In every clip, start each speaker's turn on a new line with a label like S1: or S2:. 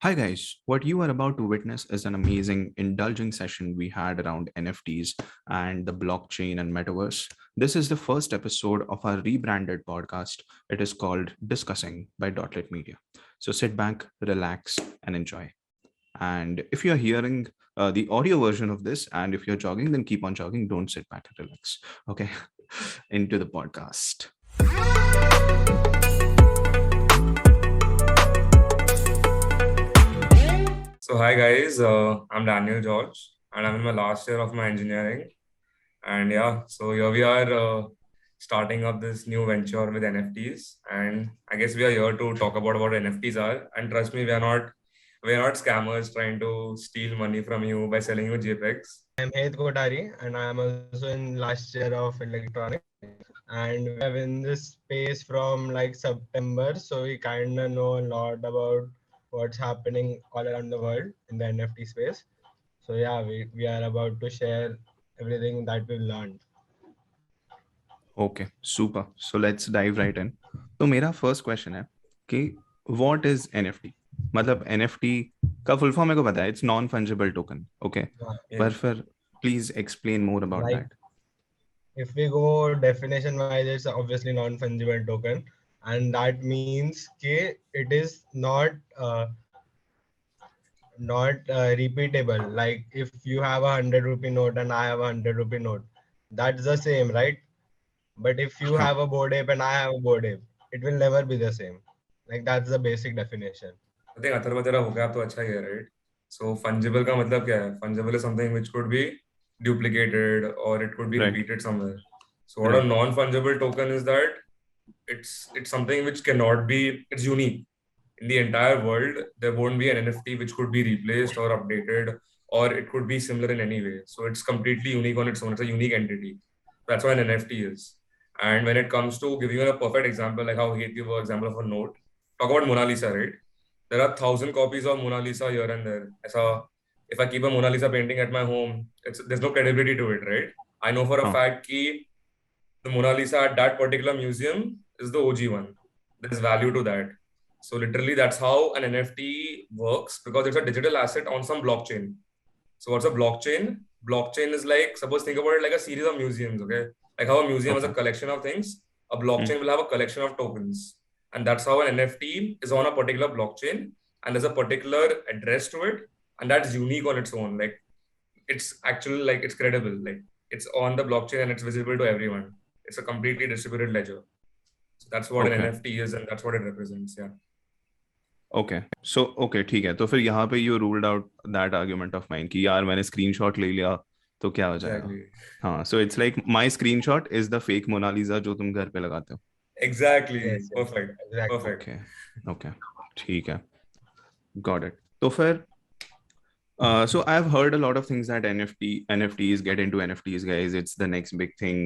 S1: Hi guys, what you are about to witness is an amazing, indulging session we had around NFTs and the blockchain and metaverse. This is the first episode of our rebranded podcast. It is called Discussing by Dotlet Media. So sit back, relax, and enjoy. And if you're hearing the audio version of this and if you're jogging, then keep on jogging. Don't sit back and relax. Okay, into the podcast.
S2: So hi guys, I'm Daniel George, and I'm in my last year of my engineering. And yeah, so here we are starting up this new venture with NFTs, and I guess we are here to talk about what NFTs are. And trust me, we are not scammers trying to steal money from you by selling you JPEGs.
S3: I'm Het and I am also in last year of electronics. And we have in this space from like September, so we kind of know a lot about what's happening all around the world in the NFT space. So yeah, we are about to share everything that we've learned.
S1: Okay, super. So let's dive right in. तो मेरा first question है कि what is NFT? मतलब NFT का full form मेरे को पता है, it's non fungible token. Okay, पर फिर please explain more about
S3: Like
S1: that.
S3: if we go definition wise, it's obviously non-fungible token, and that means that it is not repeatable. Like if you have 100 rupee note and I have 100 rupee note, that's the same, right? But if you
S1: हाँ.
S3: have a board ape and I have a board ape, it will never be the same. Like that's the basic definition.
S2: I think Atharva तेरा vocab तो अच्छा ही है, right? So fungible का मतलब क्या है? Fungible is something which could be duplicated or it could be
S1: Right.
S2: repeated somewhere. So what a
S1: Right.
S2: non-fungible token is that it's something which cannot be, it's unique. In the entire world, there won't be an NFT which could be replaced or updated, or it could be similar in any way. So it's completely unique on its own. It's a unique entity. That's what an NFT is. And when it comes to giving you a perfect example, like how he gave you an example of a note, talk about Mona Lisa, right? There are 1,000 copies of Mona Lisa here and there. If I keep a Mona Lisa painting at my home, there's no credibility to it, right? I know for a
S1: हाँ.
S2: fact that the Mona Lisa at that particular museum is the OG one. There's value to that. So literally, that's how an NFT works, because it's a digital asset on some blockchain. So what's a blockchain? Blockchain is like, suppose think about it like a series of museums, okay? Like how a museum is a
S1: Okay.
S2: collection of things, a blockchain will have a collection of tokens. And that's how an NFT is on a particular blockchain, and there's a particular address to it, and that's unique on its own. Like it's actually like it's credible. Like it's on the blockchain and it's visible to everyone. It's a completely distributed ledger. So that's what an
S1: Okay.
S2: NFT is, and that's what it represents. Yeah.
S1: Okay so okay ठीक है. तो फिर यहाँ पे you ruled out that argument of mine कि यार मैंने screenshot ले लिया तो क्या हो जाएगा.
S2: Exactly.
S1: हाँ, so it's like my screenshot is the fake Mona Lisa जो तुम घर पे लगाते हो.
S2: Exactly.
S3: Yes, yes,
S2: Perfect.
S3: exactly.
S2: Perfect.
S1: Okay okay ठीक है, गॉट इट. तो फिर so I've heard a lot of things that NFTs get into NFTs, guys. It's the next big thing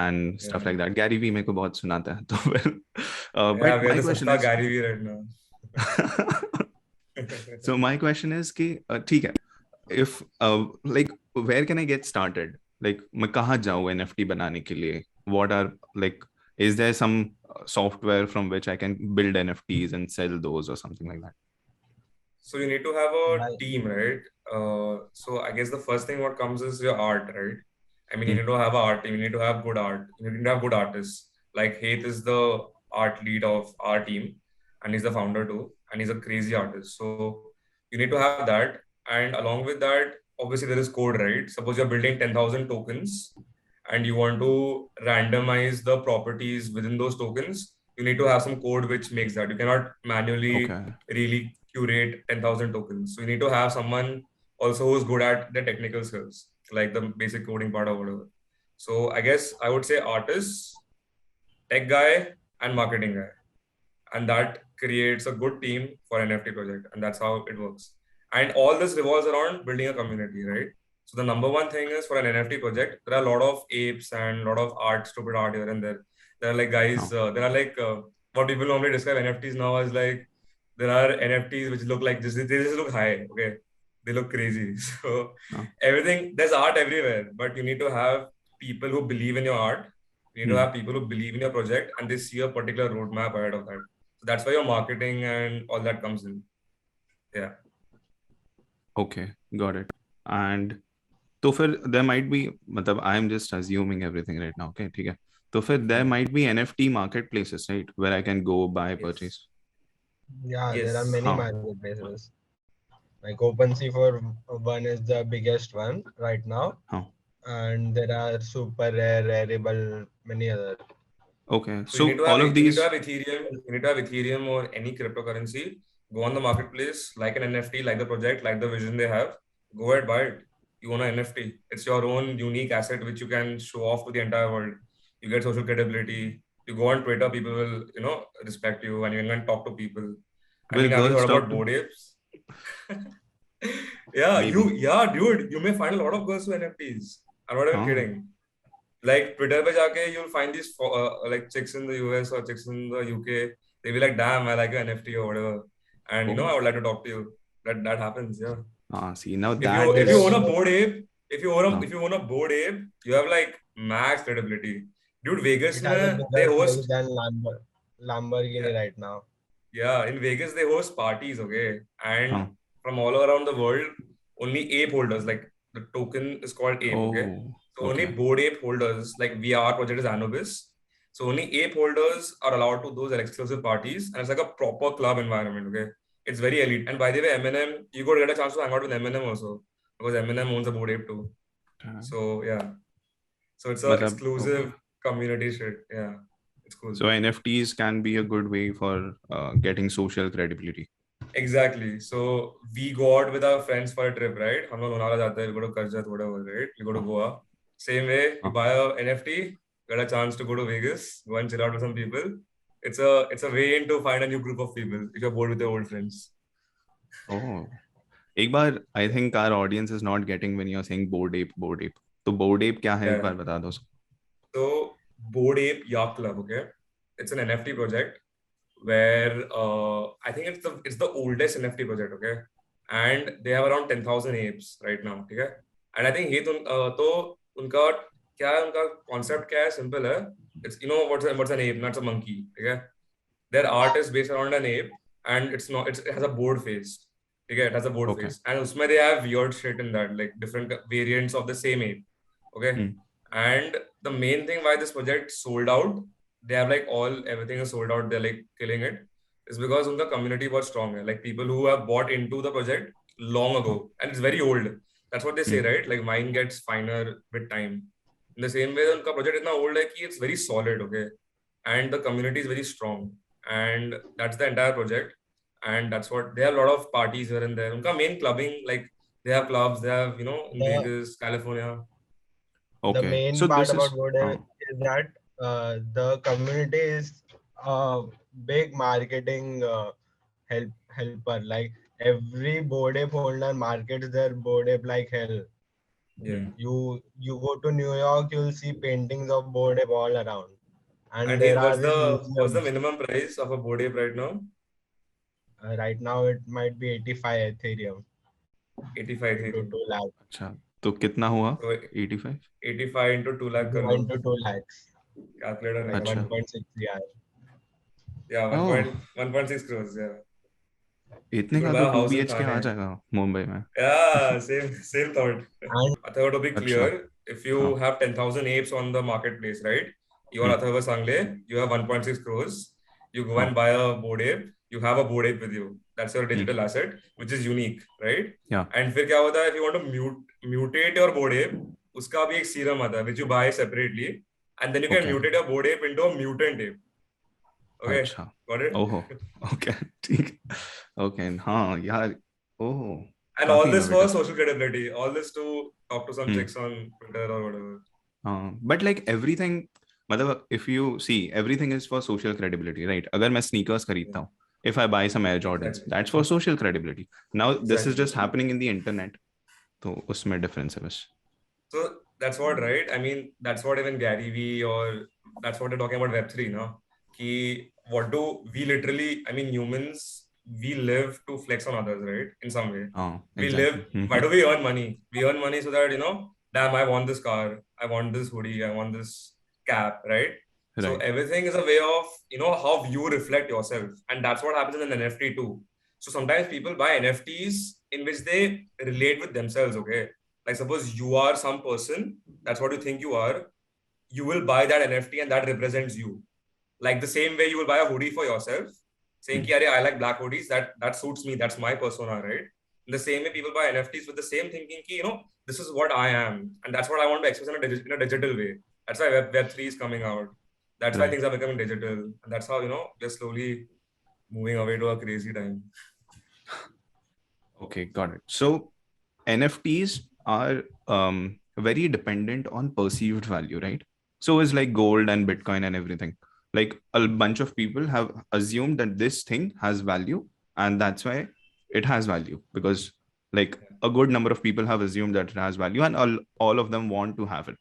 S1: and stuff
S2: Yeah.
S1: like that. Gary V मेरे को बहुत सुनाता है. तो फिर
S2: Yeah,
S1: but
S2: we are
S1: my
S2: the
S1: question
S2: Sasta
S1: is
S2: Gary V right now.
S1: so my question is कि ठीक है, if like where can I get started? Like मैं कहाँ जाऊँ NFT बनाने के लिए? What are like, is there some software from which I can build NFTs and sell those or something like that?
S2: So you need to have a
S3: Right.
S2: team, right? So I guess the first thing what comes is your art, right? I mean, you
S1: Hmm.
S2: need to have an art team. You need to have good art. You need to have good artists. Like Heath is the art lead of our team, and he's the founder too, and he's a crazy artist. So you need to have that, and along with that, obviously there is code, right? Suppose you're building 10,000 tokens, and you want to randomize the properties within those tokens. You need to have some code which makes that. You cannot manually
S1: Okay.
S2: really curate 10,000 tokens. So you need to have someone also who's good at the technical skills, like the basic coding part or whatever. So I guess I would say artist, tech guy, and marketing guy. And that creates a good team for an NFT project. And that's how it works. And all this revolves around building a community, right? So the number one thing is for an NFT project, there are a lot of apes and a lot of art, stupid art here and there. There are like guys, there are like what people normally describe NFTs now as like, there are NFTs which look like this, they just look high, okay? They look crazy. So
S1: Oh.
S2: everything, there's art everywhere, but you need to have people who believe in your art. You need to have people who believe in your project and they see a particular roadmap ahead of that. So that's why your marketing and all that comes in. Yeah.
S1: Okay, got it. And तो फिर there might be, मतलब I am just assuming everything right now, okay, ठीक है. तो फिर there might be NFT marketplaces, right, where I can go buy,
S2: Yes.
S1: purchase.
S3: Yeah, there are
S2: Yes.
S3: many
S1: हाँ,
S3: marketplaces. Like OpenSea for one is the biggest one right now,
S1: हाँ.
S3: and there are super rare, rareable, many other.
S1: Okay,
S2: So you need
S1: so
S2: to have
S1: all of these.
S2: Ethereum. You need to have Ethereum or any cryptocurrency. Go on the marketplace, like an NFT, like the project, like the vision they have. Go ahead, buy it. You own an NFT. It's your own unique asset which you can show off to the entire world. You get social credibility. You go on Twitter, people will respect you, and you can talk to people. I
S1: Will
S2: mean, have you
S1: girls
S2: heard
S1: talk
S2: about
S1: to?
S2: Bored Apes?
S1: Maybe.
S2: Yeah, dude, you may find a lot of girls who NFTs. I'm not even
S1: हाँ.
S2: kidding. Like Twitter पे जाके you'll find these like chicks in the US or chicks in the UK. They'll be like, damn, I like an NFT or whatever, and I
S1: Oh.
S2: would like to talk to you. That happens, yeah.
S1: See, now
S2: If
S1: that
S2: you own
S1: is.
S2: a Bored Ape,
S1: हाँ.
S2: if you own a Bored Ape, you have like max credibility. Dude,
S3: It
S2: Vegas
S3: has a
S2: में they
S3: bigger place
S2: host,
S3: than
S2: yeah,
S3: Lamborghini right now.
S2: yeah, in Vegas they host parties, okay, and
S1: हाँ.
S2: from all around the world, only ape holders, like the token is called ape, okay.
S1: Oh,
S2: So only
S1: okay.
S2: Bored Ape holders, like VR project is Anubis. So only ape holders are allowed to those exclusive parties, and it's like a proper club environment, okay. It's very elite. And by the way, Eminem, you got to get a chance to hang out with Eminem also, because Eminem owns a Bored Ape too. So yeah, so it's a
S1: मतलब okay.
S2: exclusive community shit. Yeah, it's cool.
S1: So NFTs can be a good way for getting social credibility.
S2: Exactly. So we go out with our friends for a trip, right? हम लोग लोनावला जाते हैं, we go to Karjat, whatever, right? We go to
S1: हाँ.
S2: Goa. Same way, you
S1: हाँ.
S2: buy a NFT, get a chance to go to Vegas, go and chill out with some people. It's a way in to find a new group of people if you're bored with your old friends.
S1: Oh. एक बार I think our audience is not getting when you're saying bored ape, bored ape. तो bored ape क्या है एक
S2: Yeah.
S1: बार बता दो.
S2: So Bored Ape Yacht Club, okay? It's an NFT project where I think it's the oldest NFT project, okay? And they have around 10,000 apes right now, okay? And I think तो उनका क्या है, उनका concept क्या है, simple है. It's what's an ape, not a monkey, okay? Their art is based around an ape, and it has a board face. Okay, it has a board
S1: Okay.
S2: face, and usme they have weird shit in that, like different variants of the same ape. Okay, and the main thing why this project sold out, they have like everything is sold out. They're like killing it. Is because unka community was strong. Like people who have bought into the project long ago, and it's very old. That's what they say, right? Like wine gets finer with time. In the same way, unka project is now old, like it's very solid. Okay, and the community is very strong, and that's the entire project. And that's what they have a lot of parties here and there. Unka main clubbing, like they have clubs, they have in
S3: The
S2: Vegas, California.
S3: the
S1: Okay.
S3: main
S1: So
S3: part
S1: this
S3: about
S1: is.
S3: Vodafone is that the community is a big marketing helper. Like every Bored Ape holder markets their Bored Ape like hell.
S2: Yeah.
S3: You go to New York, you'll see paintings of Bored Ape all around, and
S2: And
S3: there are
S2: what's
S3: these
S2: the
S3: museums.
S2: minimum price of a Bored Ape right now?
S3: Right now, it might be 85 Ethereum
S2: 85
S3: into
S2: Ethereum.
S3: 2 lakh,
S1: अच्छा तो कितना हुआ
S2: So
S1: 85.
S2: 85 into 2 lakh कर लो.
S3: 1 to 2 lakhs,
S2: Calculator
S3: like
S2: निकाल
S1: अच्छा.
S2: लो.
S3: 1.6 CR.
S2: Yeah,
S1: Oh,
S2: 1.6 crores. Yeah.
S1: इतने
S2: You
S1: का
S2: could buy
S1: तो
S2: a
S1: two
S2: house
S1: B
S2: in
S1: H K आ
S2: Thane.
S1: जाएगा मुंबई में.
S2: Yeah, same thought.
S3: And
S2: Atharva, to be
S1: अच्छा.
S2: clear, if you
S1: हाँ.
S2: have 10,000 apes on the marketplace, right? You are
S1: hmm.
S2: Atharva Sangle, you have 1.6 crores. You go
S1: हाँ.
S2: and buy a Bored Ape, you have a Bored Ape with you. That's your
S1: hmm.
S2: digital asset, which is unique, right?
S1: Yeah.
S2: And फिर क्या होता है, if you want to mutate your Bored Ape, उसका भी एक serum आता है, which you buy separately, and then you can
S1: Okay.
S2: mutate your Bored Ape into a mutant ape. Okay,
S1: अच्छा.
S2: got it?
S1: ओहो. Okay. ठीक. Okay. हाँ यार. ओह.
S2: And all
S1: काफी
S2: this for
S1: innovative.
S2: social credibility, all this to talk to some
S1: hmm.
S2: chicks on Twitter or whatever.
S1: But like everything, मतलब if you see, everything is for social credibility, right? अगर मैं sneakers खरीदता हूँ, if I buy some Air Jordans,
S2: Exactly.
S1: that's for social credibility. Now this is
S2: Exactly.
S1: just happening in the internet, तो उसमें difference है बस.
S2: So that's what, right? I mean, that's what even Gary Vee or that's what they're talking about Web3, no? Ki what do we literally, I mean, humans, we live to flex on others, right? In some way. We live,
S1: Exactly.
S2: why do we earn money? We earn money so that, damn, I want this car, I want this hoodie, I want this cap, right? So
S1: Right.
S2: everything is a way of, how you reflect yourself. And that's what happens in an NFT too. So sometimes people buy NFTs in which they relate with themselves, okay? Like suppose you are some person, that's what you think you are, you will buy that NFT and that represents you. Like the same way you will buy a hoodie for yourself, saying, ki, I like black hoodies, that suits me, that's my persona, right? In the same way, people buy NFTs with the same thinking, ki, this is what I am. And that's what I want to express in a digital way. That's why Web3 is coming out. That's why things are becoming digital. And that's how, we're slowly moving away to a crazy time.
S1: Okay, got it. So NFTs are very dependent on perceived value, right? So is like gold and Bitcoin and everything. Like a bunch of people have assumed that this thing has value, and that's why it has value, because like a good number of people have assumed that it has value, and all of them want to have it.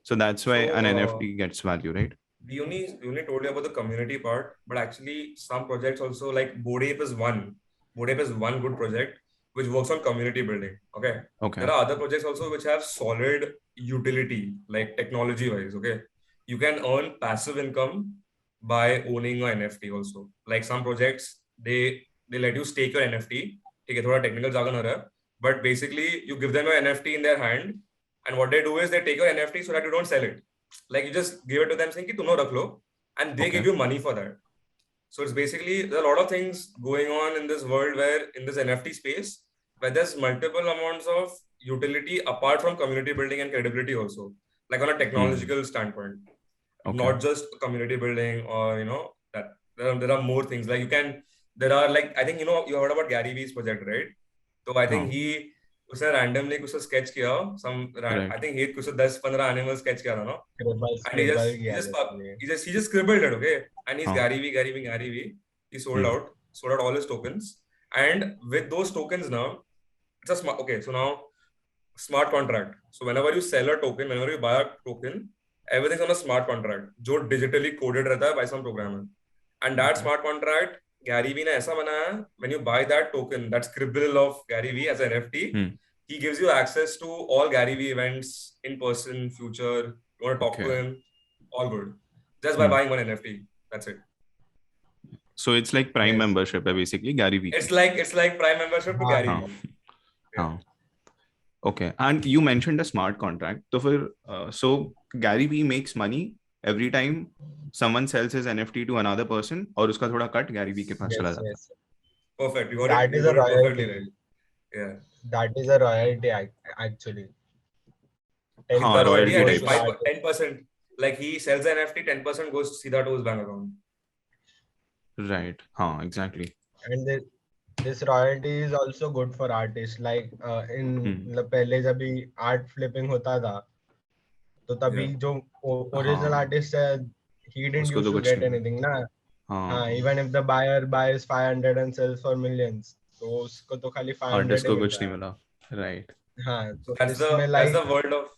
S1: So that's why an NFT gets value, right?
S2: We only told you about the community part, but actually some projects also, like Bored Ape is one. Bored Ape is one good project which works on community building. Okay. There are other projects also which have solid utility, like technology wise. Okay. You can earn passive income by owning an NFT also. Like some projects, they let you stake your NFT. Okay, thoda technical jargon ho raha hai, but basically you give them your NFT in their hand, and what they do is they take your NFT so that you don't sell it. Like you just give it to them saying ki तुम रख लो, and they give you money for that. So it's basically, there are a lot of things going on in this world where in this NFT space where there's multiple amounts of utility apart from community building and credibility also, like on a technological standpoint, not just community building or that there are more things like there are like, I think you heard about Gary Vee's project, right? So I think उसने randomly कुछ sketch किया, I think he कुछ 10-15 animals sketch किया था, no? And he just scribbled it, okay? And he's Gary Vee. He sold out all his tokens, and with those tokens now, it's a smart. Okay, so now smart contract. So whenever you sell a token, whenever you buy a token, everything's on a smart contract, जो digitally coded रहता है by some programmer, and that smart contract Gary Vee ने ऐसा बनाया, when you buy that token, that scribble of Gary Vee as an NFT, he gives you access to all Gary Vee events in person, future. You want to talk to him, all good, just by buying one NFT. That's it.
S1: So it's like Prime membership, basically Gary Vee.
S2: It's like Prime membership to Gary Vee.
S1: Okay, and you mentioned a smart contract. So Gary Vee makes money every time someone sells his NFT to another person, और उसका थोड़ा cut Gary Vee के पास चला जाता है.
S2: Perfect. You got it perfectly right. Yeah.
S3: That is a royalty actually.
S2: Royalty at 10%. Like he sells an NFT, 10% goes सीधा to his bank account.
S1: Right. Exactly.
S3: And this royalty is also good for artists. Like in पहले जब भी art flipping होता था, तो तभी जो original artist है, he didn't used to get anything ना. Even if the buyer buys 500 and sells for millions, तो उसको तो खाली 500
S1: artist को कुछ नहीं मिला. Right.
S3: तो
S2: that's the world of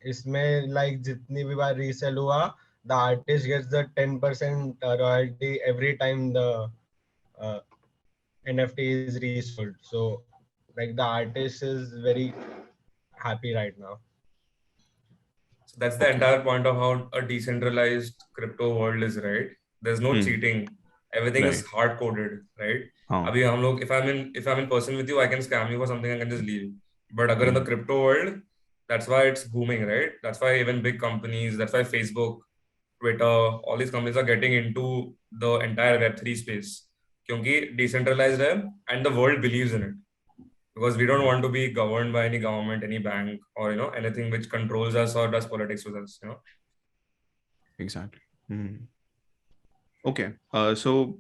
S3: इसमें like जितनी भी बार resell हुआ, the artist gets the 10% royalty every time the NFT is resold. So like the artist is very happy right now.
S2: So that's the entire point of how a decentralized crypto world is, right? There's no cheating. Everything is hard coded, right? Abhi hum log, if I'm in person with you, I can scam you for something, I can just leave. But agar in the crypto world, that's why it's booming, right? That's why even big companies, that's why Facebook, Twitter, all these companies are getting into the entire Web3 space. Kyunki decentralized hai and the world believes in it. Because we don't want to be governed by any government, any bank, or anything which controls us or does politics with us.
S1: Exactly. Okay. So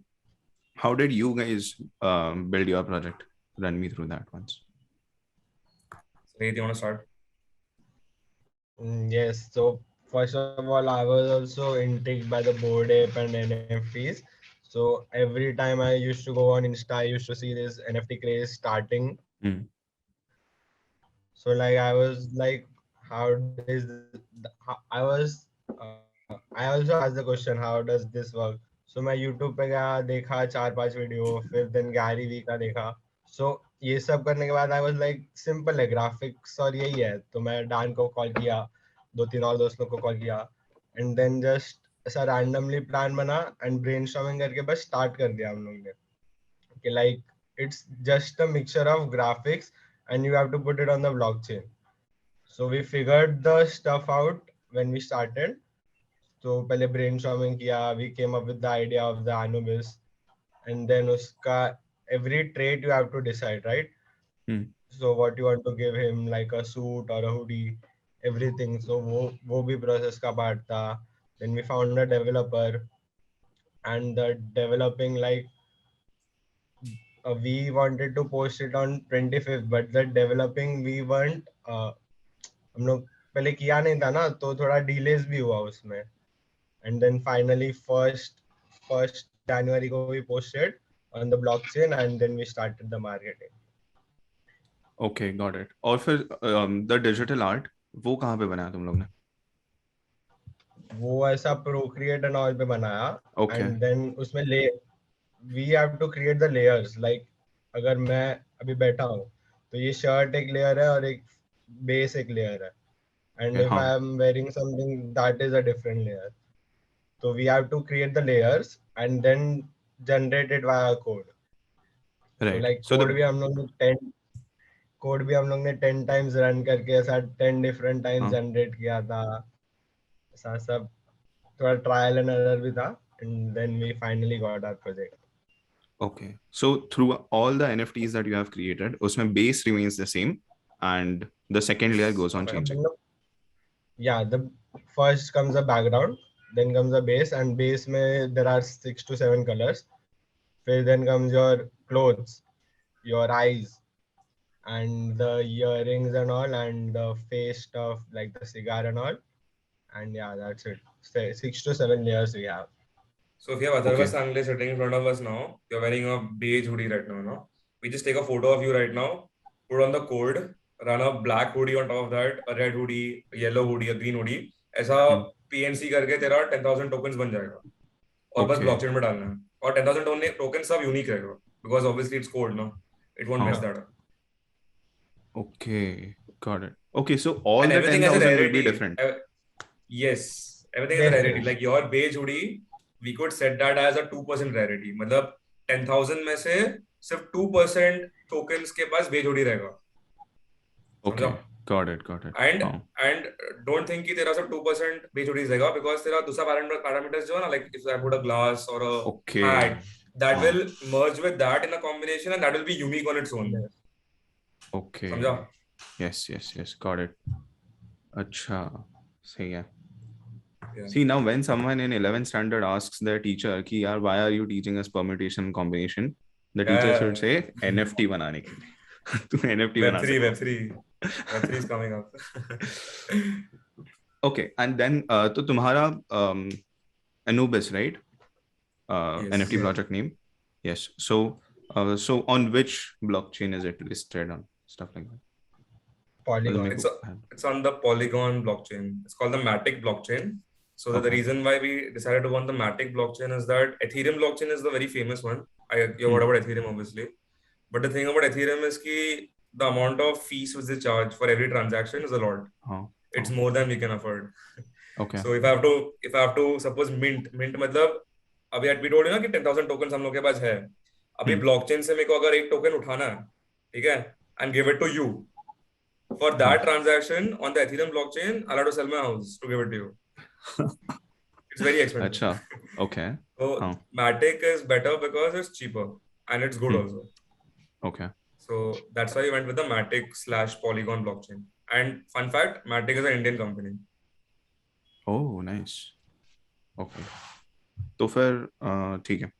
S1: how did you guys build your project? Run me through that once.
S2: Hey, do you want to start?
S3: Yes. So first of all, I was also intrigued by the Bored Ape and NFTs. So every time I used to go on Insta, I used to see this NFT craze starting. So like I was like, I also asked the question, how does this work? So मैं YouTube पे गया, देखा 4-5 video, फिर then Gary Vee का देखा. So ये सब करने के बाद I was like, simple है, graphics और यही है. तो मैं Dan को कॉल किया, 2-3 और दोस्तों को कॉल किया, and then just ऐसा randomly plan बना and brainstorming करके बस start कर दिया हम लोग ने. Okay, like it's just a mixture of graphics and you have to put it on the blockchain. So we figured the stuff out when we started. So पहले brainstorming किया, we came up with the idea of the Anubis, and then उसका every trait you have to decide, right?
S1: Hmm.
S3: So what you want to give him, like a suit or a hoodie, everything. So वो भी process का part था. Then we found a developer, and the developing, like we wanted to post it on 25th, but the developing we weren't हम लोग पहले किया नहीं था ना, तो थोड़ा delays भी हुआ उसमें. And then finally first January को we posted on the blockchain, and then we started the marketing.
S1: Okay, got it. और फिर the digital art वो कहाँ पे बनाया तुम लोग ने?
S3: वो ऐसा Procreate and all पे बनाया.
S1: Okay.
S3: And then उसमें we have to create the layers. Like अगर मैं अभी बैठा हूँ तो ये शर्ट एक लेयर है और एक बेस एक लेयर है. And if
S1: हाँ.
S3: I am wearing something, that is a different layer. So we have to create the layers and then generate it via code. So
S1: Right.
S3: like
S1: So
S3: code
S1: the
S3: भी हम लोग ने 10 times run करके ऐसा 10 different times
S1: हाँ.
S3: Generate किया था. ऐसा सब थोड़ा ट्रायल एंड एरर भी था. And then we finally got our project.
S1: Okay. So through all the NFTs that you have created, उसमें base remains the same and the second layer goes on changing.
S3: Yeah, the first comes a background, then comes a base, and base में there are 6 to 7 colors. Then comes your clothes, your eyes, and the earrings and all, and the face stuff like the cigar and all. And yeah, that's it. 6 to 7 layers we have.
S2: So if you have Atharva
S1: Okay.
S2: Sangle sitting in front of us now, you're wearing a beige hoodie right now, no? We just take a photo of you right now, put on the code, run a black hoodie on top of that, a red hoodie, a yellow hoodie, a green hoodie. ऐसा PNC करके तेरा 10,000 tokens बन जाएगा और बस
S1: Okay.
S2: blockchain में डालना है और 10,000 tokens सब unique रहेगा because obviously it's code, no? It won't mess that up.
S1: Okay, got it. Okay, so all
S2: And
S1: the
S2: everything has a
S1: 10,000 will be
S2: rarity.
S1: different.
S2: Yes, everything has a rarity. Like your beige hoodie, we could set that as a 2% rarity. मतलब 10,000 में से सिर्फ 2% tokens के पास beige hoodie रहेगा.
S1: Okay, got it.
S2: And don't think कि तेरा सिर्फ 2% beige hoodies रहेगा because तेरा दूसरा parameters जो है ना, like if I put a glass or a hat, that will merge with that in a combination and that will be unique on its own.
S1: Okay.
S2: समझा?
S1: Yes, got it. अच्छा, सही है.
S2: Yeah.
S1: See, now when someone in 11th standard asks their teacher कि यार why are you teaching us permutation and combination, the teacher should say NFT बनाने के लिए. तू NFT बना सकता.
S2: Web3 is coming up.
S1: Okay, and then तो तुम्हारा Anubis, right?
S2: Yes.
S1: NFT project name. Yes. So on which blockchain is it listed on? Stuff like that.
S3: Polygon.
S2: It's on the Polygon blockchain. It's called the Matic blockchain. So the reason why we decided to want the Matic blockchain is that Ethereum blockchain is the very famous one. You've heard about Ethereum, obviously. But the thing about Ethereum is that the amount of fees which they charge for every transaction is a lot. It's more than we can afford.
S1: Okay.
S2: So if I have to suppose mint मतलब अभी we told you ना कि 10,000 tokens हम लोग के पास है. अभी blockchain से मेरे को अगर एक token उठाना है, ठीक है, and give it to you. For that transaction on the Ethereum blockchain, I'll have to sell my house to give it to you. It's very expensive.
S1: Achha. Okay.
S2: So Matic is better because it's cheaper and it's good also.
S1: Okay.
S2: So that's why we went with the Matic/Polygon blockchain. And fun fact, Matic is an Indian company.
S1: Oh, nice. Okay. तो फिर ठीक है.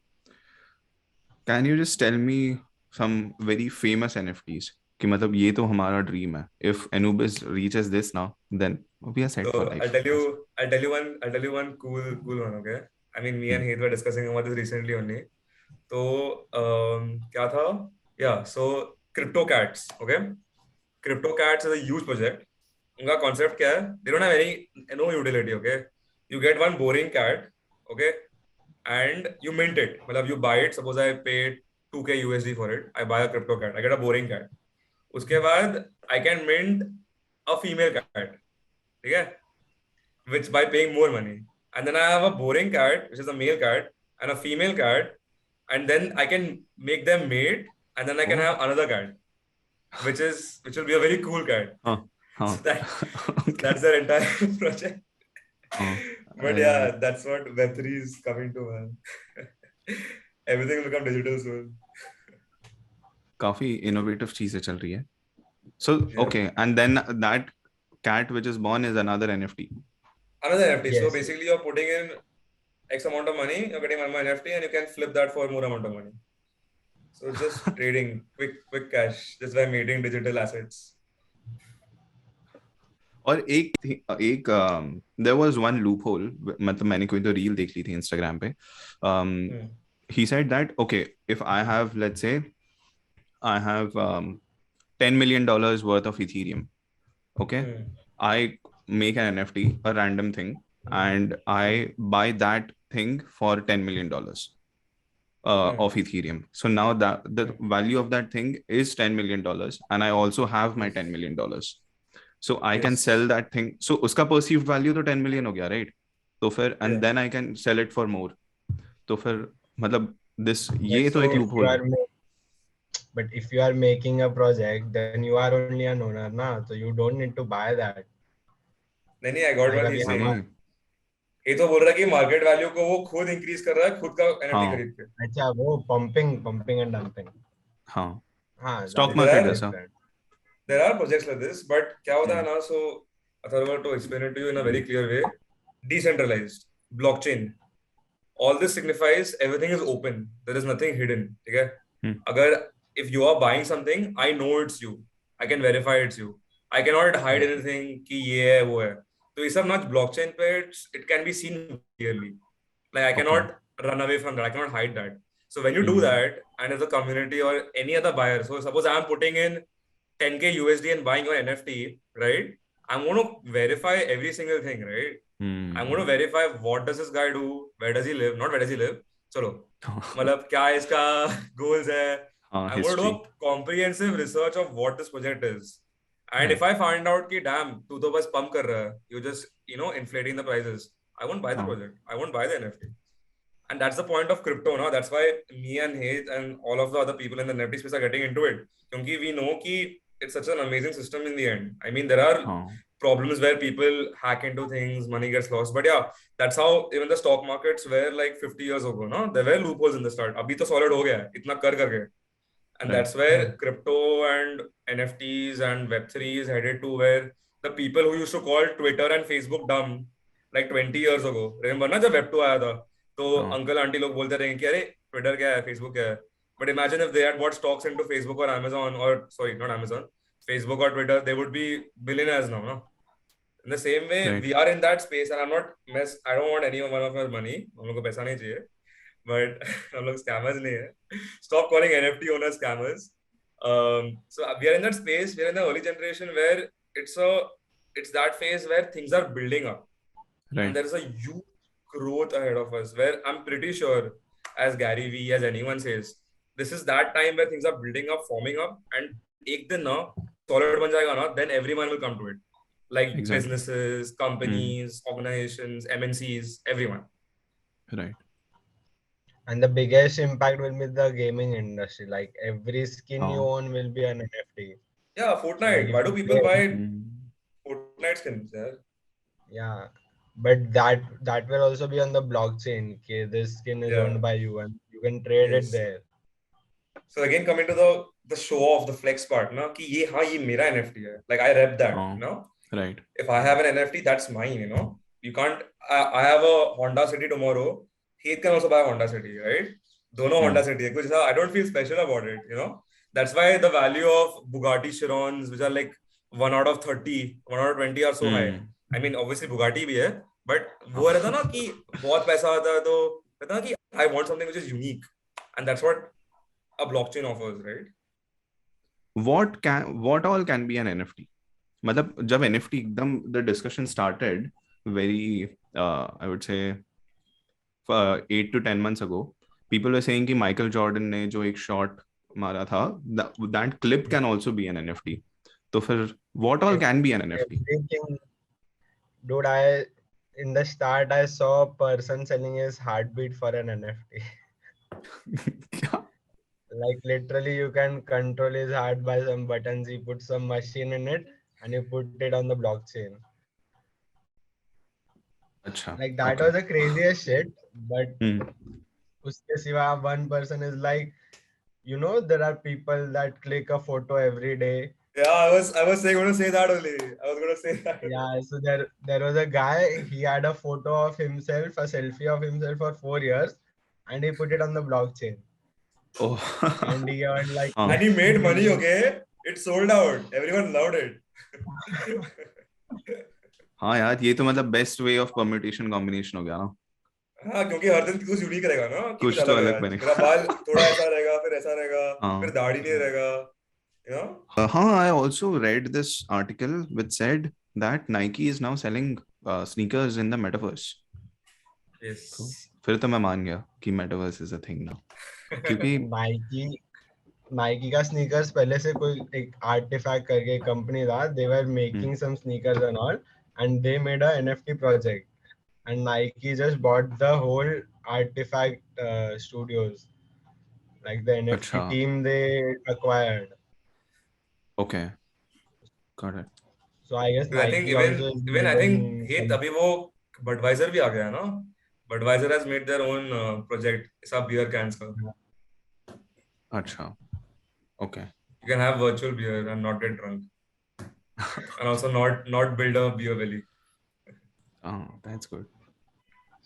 S1: Can you just tell me some very famous NFTs? कि मतलब ये तो हमारा dream है. If Anubis reaches this now, then we are set
S2: So
S1: for life.
S2: I'll tell you one cool one. Okay. I mean, me and Het were discussing about this recently only. So क्या था? Yeah. So Crypto Cats. Okay. Crypto Cats is a huge project. उनका concept क्या है? They don't have no utility. Okay. You get one boring cat. Okay. And you mint it. मतलब you buy it. Suppose I paid 2K USD for it. I buy a crypto cat. I get a boring cat. उसके बाद I can mint a female cat. ठीक है? Which by paying more money. And then I have a boring cat, which is a male cat, and a female cat, and then I can make them mate, and then I can have another cat, which will be a very cool cat. So that's their entire project. But yeah, that's what Web3 is coming to, man. Everything will become digital soon.
S1: काफी innovative चीजें चल रही है. So
S2: Yeah.
S1: okay, and then that cat which is born is another NFT.
S2: Another NFT. So
S3: Yes.
S2: basically, you're putting in X amount of money, you're getting one more NFT, and you can flip that for more amount of money. So it's just trading, quick cash, just by making digital assets.
S1: और एक there was one loophole, मतलब मैंने कोई तो reel देख ली थी Instagram पे. He said that okay, if I have, let's say I have $10 million worth of Ethereum, okay, I make an NFT, a random thing, and I buy that thing for $10 million of Ethereum. So now that the value of that thing is $10 million, and I also have my $10 million. So I can sell that thing. So uska perceived value to 10 million हो गया, right? तो फिर and then I can sell it for more. तो फिर मतलब this ये तो एक loophole है.
S3: But if you are making a project, then you are only an owner, na? So you don't need to buy that.
S2: नहीं, I got what he's saying. ये तो बोल रहा है कि मार्केट वैल्यू को वो खुद इंक्रीज कर रहा है खुद का एनएफटी खरीद के.
S3: अच्छा, वो pumping and dumping.
S1: हाँ, stock market जैसा.
S2: There are projects like this, but क्या होता है ना, so Atharva, to explain it to you in a very clear way, decentralized blockchain, all this signifies everything is open, there is nothing hidden. ठीक है? अगर if you are buying something, I know it's you, I can verify it's you, I cannot hide anything कि ये है वो है. तो ये सब ना blockchain पे it can be seen clearly, like I cannot run away from that, I cannot hide that. So when you do that, and as a community or any other buyer, so suppose I am putting in 10k USD and buying your NFT, right? I'm going to verify every single thing, right? I'm going to verify what does this guy do, where does he live, not where does he live. चलो, मतलब क्या इसका goals है. I'm going to do a comprehensive research of what this project is. And if I find out कि damn, तू तो बस pump कर रहा है, you just inflating the prices, I won't buy the project. I won't buy the NFT. And that's the point of crypto, no? That's why me and Het and all of the other people in the NFT space are getting into it. Because we know that it's such an amazing system in the end. I mean, there are problems where people hack into things, money gets lost. But yeah, that's how even the stock markets were like 50 years ago, no? There were loopholes in the start. Abhi to solid ho gaya, itna kar karke. And that's where crypto and NFTs and Web3 is headed to, where the people who used to call Twitter and Facebook dumb like 20 years ago. Remember na, jab Web2 आया था, तो uncle aunty लोग बोलते रहे कि अरे Twitter क्या है, फेसबुक क्या है. But imagine if they had bought stocks into Facebook or Amazon, or sorry, not Amazon, Facebook or Twitter, they would be billionaires now, no? In the same way, we are in that space, and I don't want any one of our money. हम लोग को पैसा नहीं चाहिए, but हम लोग scammers नहीं है. Stop calling NFT owners scammers. So we are in that space. We are in the early generation where it's that phase where things are building up, and there is a huge growth ahead of us, where I'm pretty sure, as Gary Vee, as anyone says, this is that time where things are building up, forming up, and एक दिन ना solid बन जाएगा ना, then everyone will come to it, like businesses, companies, organizations, MNCs, everyone.
S1: Right.
S3: And the biggest impact will be the gaming industry. Like every skin you own will be an NFT.
S2: Yeah, Fortnite. Like, why do people buy Fortnite skins?
S3: Yeah. But that will also be on the blockchain. Okay, this skin is owned by you, and you can trade it there.
S2: So again, coming to the show off, the flex part, na, ki ye mera NFT hai. Like I rep that, you know? Right. If I have an NFT, that's mine, you know? You can't, I have a Honda City tomorrow. He can also buy a Honda City, right? Dono Honda City. I don't feel special about it, you know? That's why the value of Bugatti Chirons, which are like 1 out of 30, 1 out of 20 are so high. I mean, obviously Bugatti bhi hai, but वो रहता ना कि बहुत पैसा आता है, तो कहता ना कि I want something which is unique, and that's what a blockchain offers, right?
S1: What all can be an NFT? मतलब जब NFT एकदम the discussion started very I would say 8 to 10 months ago, people were saying कि Michael Jordan ने जो एक shot मारा था, that clip can also be an NFT. तो फिर what all can be an NFT?
S3: Everything. Dude, in the start I saw a person selling his heartbeat for an NFT.
S1: क्या?
S3: Like literally, you can control his heart by some buttons. He put some machine in it and you put it on the blockchain.
S1: अच्छा,
S3: Like that
S1: okay.
S3: was the craziest shit. But
S1: Hmm.
S3: uske siwa, one person is like, there are people that click a photo every day.
S2: Yeah, I was saying, going to say that only. I was going to say that.
S3: Yeah, so there was a guy. He had a photo of himself, a selfie of himself for 4 years, and he put it on the blockchain.
S1: Oh.
S3: And he earned like
S1: हाँ.
S2: And he
S3: 50
S2: made money,
S3: million.
S2: okay? It sold out. Everyone loved it.
S1: हाँ यार, ये तो मतलब best way of permutation combination हो गया ना.
S2: हाँ, क्योंकि हर दिन कुछ यूनिक रहेगा ना कि कुछ
S1: कुछ तो
S2: अलग है
S1: अलग
S2: आज. मेरा
S1: बनेगा.
S2: बाल थोड़ा ऐसा रहेगा, फिर ऐसा रहेगा, फिर
S1: हाँ.
S2: दाढ़ी नहीं रहेगा. You know?
S1: हाँ, I also read this article which said that Nike is now selling sneakers in the metaverse. तो
S2: Yes.
S1: फिर तो मैं मान गया कि metaverse is a thing now. क्योंकि
S3: नाइकी का स्नीकर्स पहले से कोई एक आर्टिफैक्ट करके कंपनी था. They were making some sneakers and all and they made a NFT project and Nike just bought the whole artifact studios. Like the NFT
S1: अच्छा,
S3: team they acquired.
S1: okay, got it.
S3: So I guess
S2: I think
S3: Nike also is
S2: even I think
S3: building
S2: हे
S3: some.
S2: तभी वो Budweiser भी आ गया ना. Budweiser has made their own project. ऐसा beer cans का.
S1: अच्छा, okay.
S2: You can have virtual beer and not get drunk, and also not build a beer belly.
S1: Oh, that's good.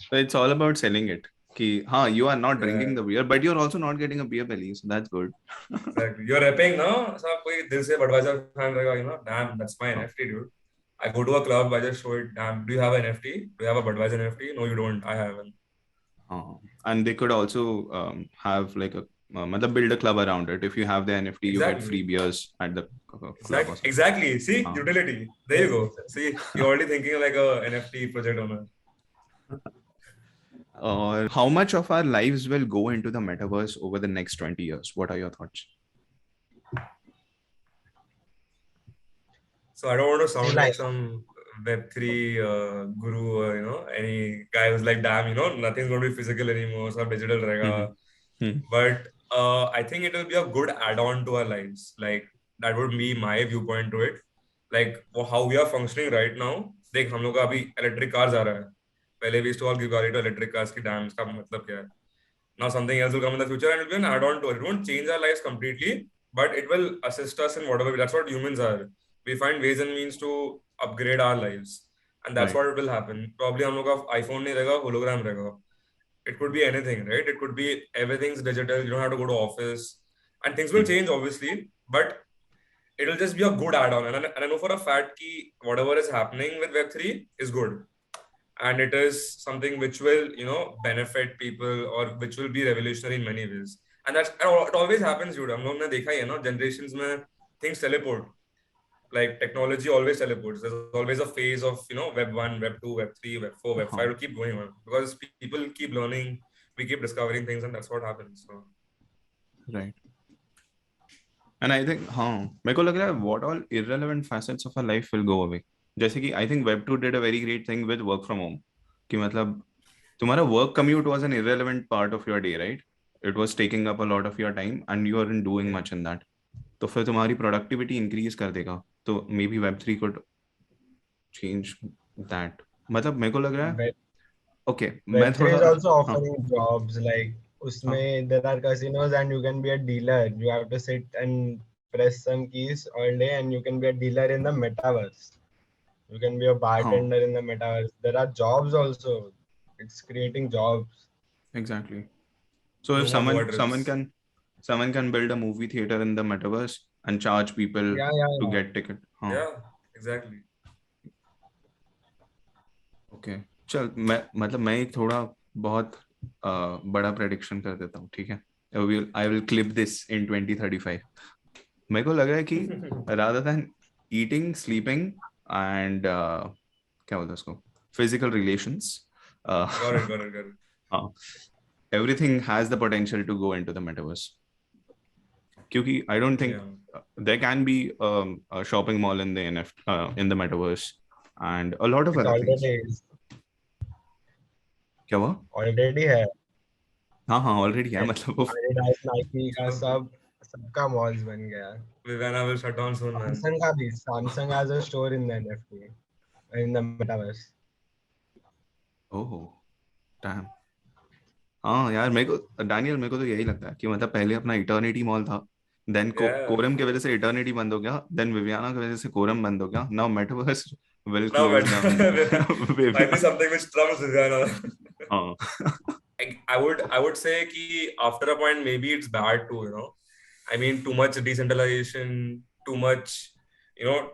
S1: So it's all about selling it. कि हाँ, you are not
S2: Yeah,
S1: drinking the beer, but you're also not getting a beer belly, so that's good.
S2: exactly. You're rapping, no? ऐसा कोई दिल से Budweiser fan रहेगा, you know? Damn, that's my
S1: हाँ,
S2: NFT, dude. I go to a club, I just show it. Damn, do you have an NFT? Do you have a Budweiser NFT? No, you don't. I have one.
S1: and they could also have like a मतलब build a club around it. If you have the NFT, you get free
S2: Exactly.
S1: beers at the club or something.
S2: Exactly. See,
S1: हाँ.
S2: utility. There you
S3: Yes,
S2: go.
S3: yes, yes.
S2: See, you're already thinking like a NFT project owner.
S1: Or how much of our lives will go into the metaverse over the next 20 years? What are your thoughts?
S2: So I don't want to
S3: See,
S2: sound
S3: like
S2: like some Web3 guru or, you know, any guy who's like, damn, you know, nothing's going to be physical anymore, so digital
S1: Hmm.
S2: rahega. But I think it will be a good add-on to our lives. Like, that would be my viewpoint to it. Like, how we are functioning right now. देख हम लोग का अभी electric cars आ रहा है. पहले we used to all give value to electric cars की damn इसका मतलब क्या है. Now something else will come in the future and it will be an add-on to it. It won't change our lives completely, but it will assist us in whatever. That's what humans are. We find ways and means to upgrade our lives, and that's
S1: Right.
S2: what will happen. Probably हम लोग का iPhone नहीं रहेगा, hologram रहेगा. It could be anything, right? It could be everything's digital. You don't have to go to office, and things will change obviously, but it'll just be a good add-on. And I know for a fact that whatever is happening with Web3 is good, and it is something which will, you know, benefit people or which will be revolutionary in many ways. And that's it always happens, dude. हम लोग ने देखा ही है ना, generations में things teleport. Like technology always teleports. There's always a phase of, you know, Web 1, Web 2, Web 3, Web 4, Web 5
S1: हाँ,
S2: to keep going on because people keep learning, we keep discovering things, and that's what happens. So
S1: right. And I think हाँ, मेरे को लग रहा है what all irrelevant facets of our life will go away. जैसे कि I think Web2 did a very great thing with work from home. कि मतलब तुम्हारा work commute was an irrelevant part of your day, right? It was taking up a lot of your time and you weren't doing
S2: yeah.
S1: much in that. तो फिर तुम्हारी productivity increase कर देगा. तो maybe Web3 could change that. मतलब मेरे को लग रहा है okay, मैं
S3: Web3
S1: थोड़ा
S3: is also
S1: हाँ
S3: offering jobs. Like
S1: हाँ
S3: usme there are casinos and you can be a dealer. You have to sit and press some keys all day and you can be a dealer in the metaverse. You can be a
S1: हाँ,
S3: bartender in the metaverse. There are jobs also. It's creating jobs.
S1: exactly. So
S2: No
S1: if
S2: more Goa
S1: someone
S2: trips.
S1: can build a movie theater in the metaverse and charge people
S3: Yeah, yeah,
S1: to
S3: yeah.
S1: get ticket. हाँ,
S2: Yeah, exactly.
S1: okay. चल मैं एक थोड़ा बहुत बड़ा prediction कर देता हूँ, ठीक है? I will clip this in 2035. मेरे को लग रहा है कि rather than eating, sleeping and क्या बोलते हैं उसको, physical relations,
S2: Got it, got it, got it.
S1: हाँ, everything has the potential to go into the metaverse. क्योंकि I don't think
S2: Yeah.
S1: there can be a shopping mall in the in the metaverse and a lot of
S3: It's
S1: other things.
S3: already
S1: क्या हुआ?
S3: already है.
S1: हाँ already है, मतलब वो
S3: Adidas, Nike का
S2: So
S3: सबका malls बन गया.
S2: Viviana will shut down soon, man.
S3: Samsung का भी, Samsung has a store in the NFT, in the metaverse.
S1: Oh damn. हाँ यार, मेरे को तो यही लगता है कि मतलब पहले अपना इटर्निटी मॉल था, देन
S2: Yeah.
S1: कोरम की वजह से इटर्निटी बंद हो गया, देन विवियाना की वजह से कोरम बंद हो गया, now metaverse will
S2: Now
S1: close down
S2: better. Finally
S1: Viviana.
S2: something which trumps Viviana.
S1: हाँ
S2: I would say कि after a point maybe it's bad too, I mean too much decentralization, too much,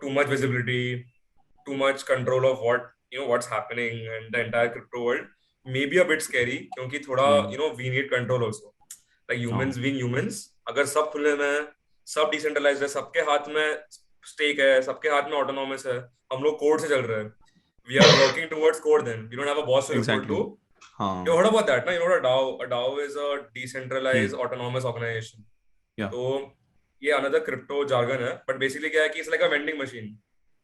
S2: too much visibility, too much control of what's happening in the entire crypto world. Maybe a bit scary क्योंकि थोड़ा we need control also. Like humans being humans, अगर सब खुले में है, सब decentralised है, सबके हाथ में स्टेक है, सबके हाथ में ऑटोनॉमस है, हम लोग कोड से चल रहे हैं. We are working towards code then. We don't have a boss to report
S1: exactly.
S2: to. You
S1: हाँ
S2: heard about that, no? You know what a DAO? A DAO is a decentralized autonomous organization.
S1: या
S2: तो ये another crypto jargon है, but basically क्या है कि it's like a vending machine.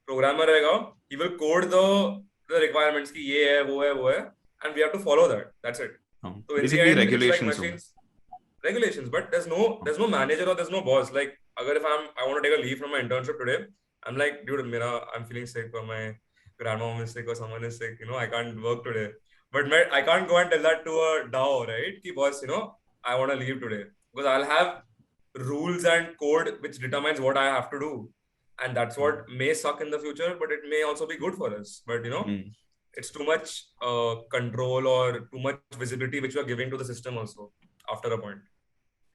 S2: Programmer रहेगा, he will code the requirements कि ये है, वो है, and we have to follow that. That's it.
S1: हाँ
S2: So in the
S1: basically
S2: end, it's like
S1: regulations हो गए।
S2: regulations, but there's no manager or there's no boss. Like, अगर if I want to take a leave from my internship today, I'm like, dude, I'm feeling sick or my grandmom is sick or someone is sick, I can't work today. But I can't go and tell that to a DAO, right? Ki boss, I want to leave today because I'll have rules and code which determines what I have to do, and that's what may suck in the future, but it may also be good for us. But it's too much control or too much visibility which we are giving to the system also after a point.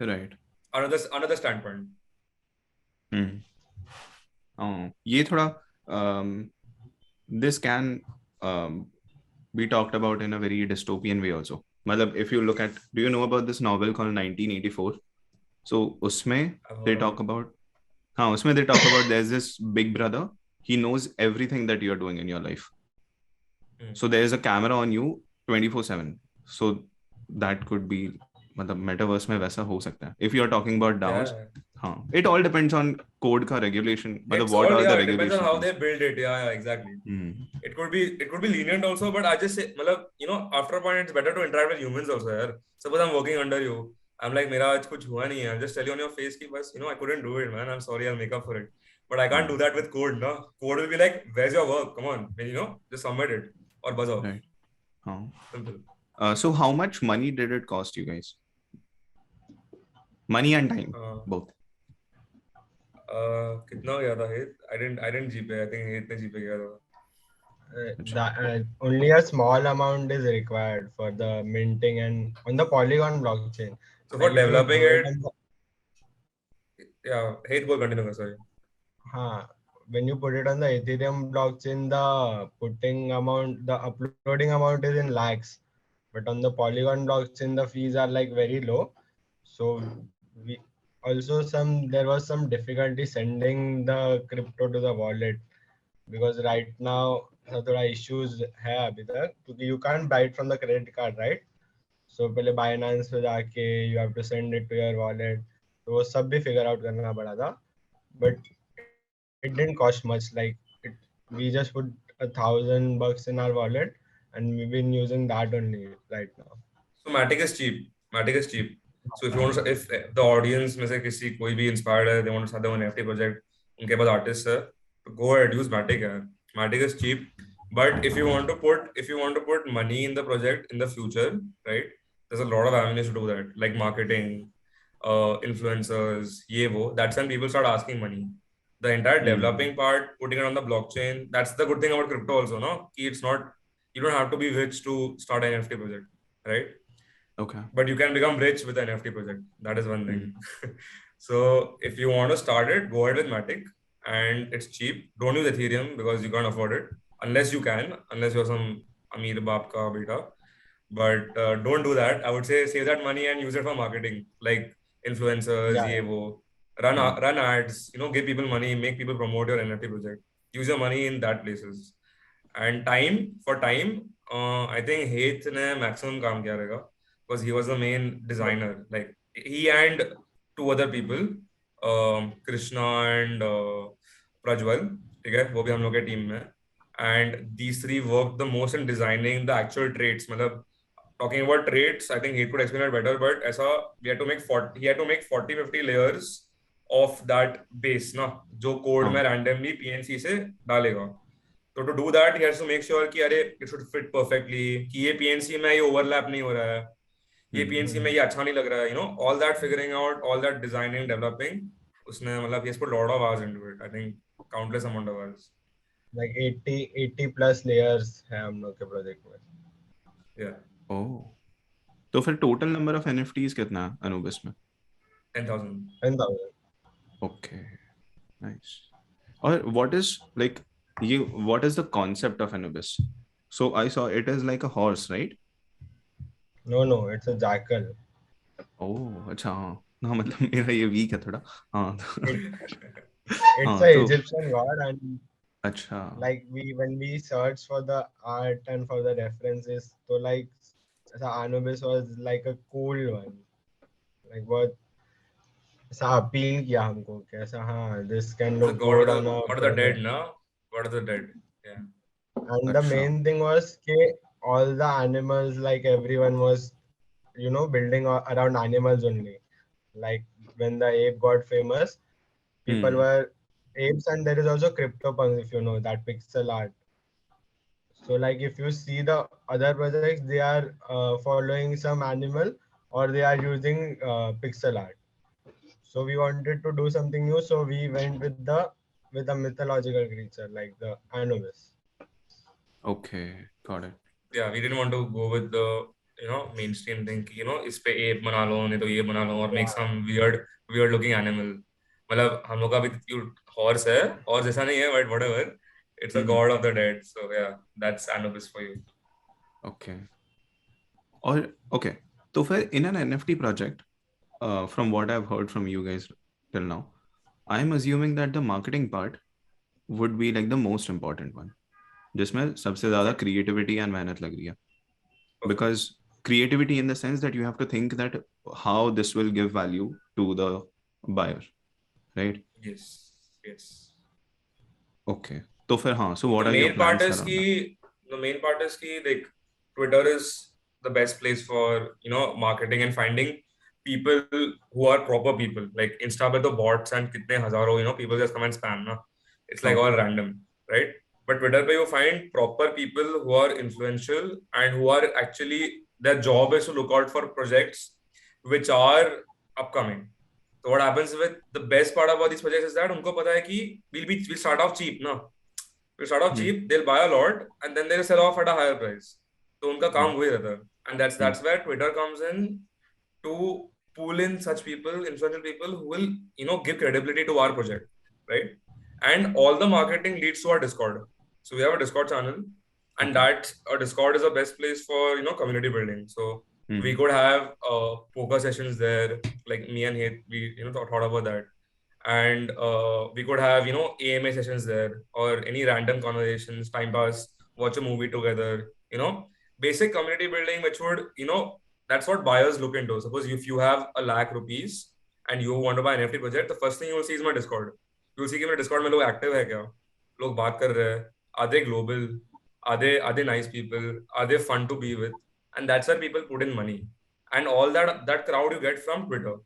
S1: Right.
S2: Another standpoint.
S1: ये थोड़ा this can be talked about in a very dystopian way also. मतलब if you look at, do you know about this novel called 1984? So उसमें they talk about, हाँ उसमें they talk about there's this big brother, he knows everything that you're doing in your life. So there is a camera on you 24/7. So that could be, मतलब metaverse में वैसा हो सकता है if you're talking about DAOs.
S2: Yeah.
S1: हाँ it all depends on code का regulation, मतलब
S2: It's
S1: what
S2: all,
S1: are the
S2: it depends on
S1: regulations.
S2: how they build it. Yeah, exactly. It could be lenient also, but I just say, after a point, it's better to interact with humans also. यार. Suppose I'm working under you. I'm like, मेरा आज कुछ हुआ नहीं है. I'm just tell you on your face कि बस, I couldn't do it, man. I'm sorry, I'll make up for it. But I can't do that with code, no? Code will be like, where's your work? Come on, just submit it or buzz off.
S1: Right.
S2: Simple.
S1: So how much money did it cost you guys? Money and time, both.
S2: कितना हो गया था हेत? I didn't GPay. I think हेत ने GPay किया था.
S3: Only a small amount is required for the minting and on the Polygon blockchain.
S2: So for
S3: Like if you
S2: developing
S3: do
S2: it, yeah, हेत बोल continue sorry.
S3: When you put it on the Ethereum blockchain, the uploading amount is in lakhs, but on the Polygon blockchain, the fees are like very low. So there was some difficulty sending the crypto to the wallet because right now थोड़ा issues है अभी तक क्योंकि you can't buy it from the credit card, right? So पहले Binance पे जाके you have to send it to your wallet. तो वो सब भी figure out करना पड़ा था, but it didn't cost much. We just put $1,000 in our wallet, and we've been using that only right now.
S2: So Matic is cheap. Matic is cheap. So if you want to, if the audience में से किसी कोई भी inspired है, they want to start their own NFT project, उनके पास artists है, तो go ahead, use Matic यार. Matic is cheap. But if you want to put money in the project in the future, right? There's a lot of avenues to do that, like marketing, influencers, ये वो. That's when people start asking money. The entire developing part, putting it on the blockchain, that's the good thing about crypto also, no? It's not, you don't have to be rich to start an NFT project, right?
S1: Okay.
S2: But you can become rich with an NFT project. That is one thing. So if you want to start it, go ahead with Matic, and it's cheap. Don't use Ethereum because you can't afford it unless you're some Amir Baap ka beta. But don't do that. I would say save that money and use it for marketing, like influencers,
S3: Yeah.
S2: ye wo. Run ads, give people money, make people promote your NFT project. Use your money in that places. And time, I think Het ने maximum काम किया रहेगा because he was the main designer. Like he and two other people, Krishna and Prajwal, ठीक है, वो भी हम लोग के टीम में. And these three worked the most in designing the actual traits. मतलब talking about traits, I think he could explain it better, but ऐसा he had to make 40-50 layers of that base ना, जो code में randomly PNC से डालेगा. So to do that, he has to make sure कि अरे it should fit perfectly, कि ये PNC में ये overlap नहीं हो रहा है, ये PNC में ये अच्छा नहीं लग रहा है, all that figuring out, all that designing, developing, उसने मतलब he has put a lot of hours into it. I think countless amount of hours.
S3: Like 80 plus layers है हम लोग के प्रोजेक्ट में.
S2: Yeah.
S1: Oh. तो फिर टोटल नंबर ऑफ NFTs कितना है अनुबिस में?
S2: 10,000.
S3: 10,000.
S1: Okay, nice. और what is like what is the concept of Anubis? So I saw it is like a horse, right?
S3: No, it's a jackal.
S1: Oh, अच्छा हाँ ना, मतलब मेरा ये वीक है थोड़ा. हाँ.
S3: It's
S1: हाँ
S3: a
S1: तो
S3: Egyptian god, and
S1: अच्छा.
S3: like when we search for the art and for the references, so like the Anubis was like a cool one. Like बहुत ऐसा appeal किया हमको कि ऐसा हाँ, this can
S2: The
S3: look
S2: god
S3: good on a
S2: of the dead,
S3: project.
S2: no? God of the dead. Yeah.
S3: And the
S1: अच्छा.
S3: main thing was कि all the animals, like everyone was, building around animals only. Like when the ape got famous, people were apes, and there is also CryptoPunks, if you know that pixel art. So like if you see the other projects, they are following some animal or they are using pixel art. So we wanted to do something new, so we went with a mythological creature like the Anubis.
S1: Okay, got it.
S2: Yeah, we didn't want to go with the mainstream thing. इस पे ape बना लो, नहीं तो ये बना लो, or make
S3: Yeah.
S2: some weird looking animal. मतलब हम लोग का भी horse है, horse जैसा नहीं है, but whatever. It's a god of the dead. So yeah, that's Anubis for you.
S1: Okay. और okay, तो फिर in an NFT project, from what I've heard from you guys till now, I'm assuming that the marketing part would be like the most important one, जिसमें सबसे ज़्यादा creativity and मेहनत लग रही है. Because creativity in the sense that you have to think that how this will give value to the buyer, right?
S2: Yes.
S1: Okay. तो फिर हाँ, so what
S2: The
S1: are your
S2: main part
S1: plans
S2: is
S1: around that?
S2: like Twitter is the best place for marketing and finding people who are proper people. Like Insta पे तो bots and कितने हजारों people just come and spam ना. It's like all random, right? But Twitter पे you find proper people who are influential and who are actually their job is to look out for projects which are upcoming. So what happens with the best part about these projects is that उनको पता है कि we'll start off cheap ना. We'll start off cheap, they'll buy a lot, and then they'll sell off at a higher price. So उनका काम वही रहता है. And that's where Twitter comes in to pull in such people, influential people who will give credibility to our project, right? And all the marketing leads to our Discord. So we have a Discord channel, and that our Discord is the best place for community building. So we could have poker sessions there, like me and Het, we thought about that. And we could have AMA sessions there, or any random conversations, time pass, watch a movie together, basic community building, which would that's what buyers look into. Suppose if you have ₹1,00,000 and you want to buy an NFT project, the first thing you will see is my Discord. You will see कि मेरे Discord में लोग active है क्या, लोग बात कर रहे हैं, are they global, are they nice people, are they fun to be with, and that's where people put in money, and all that crowd you get from Twitter.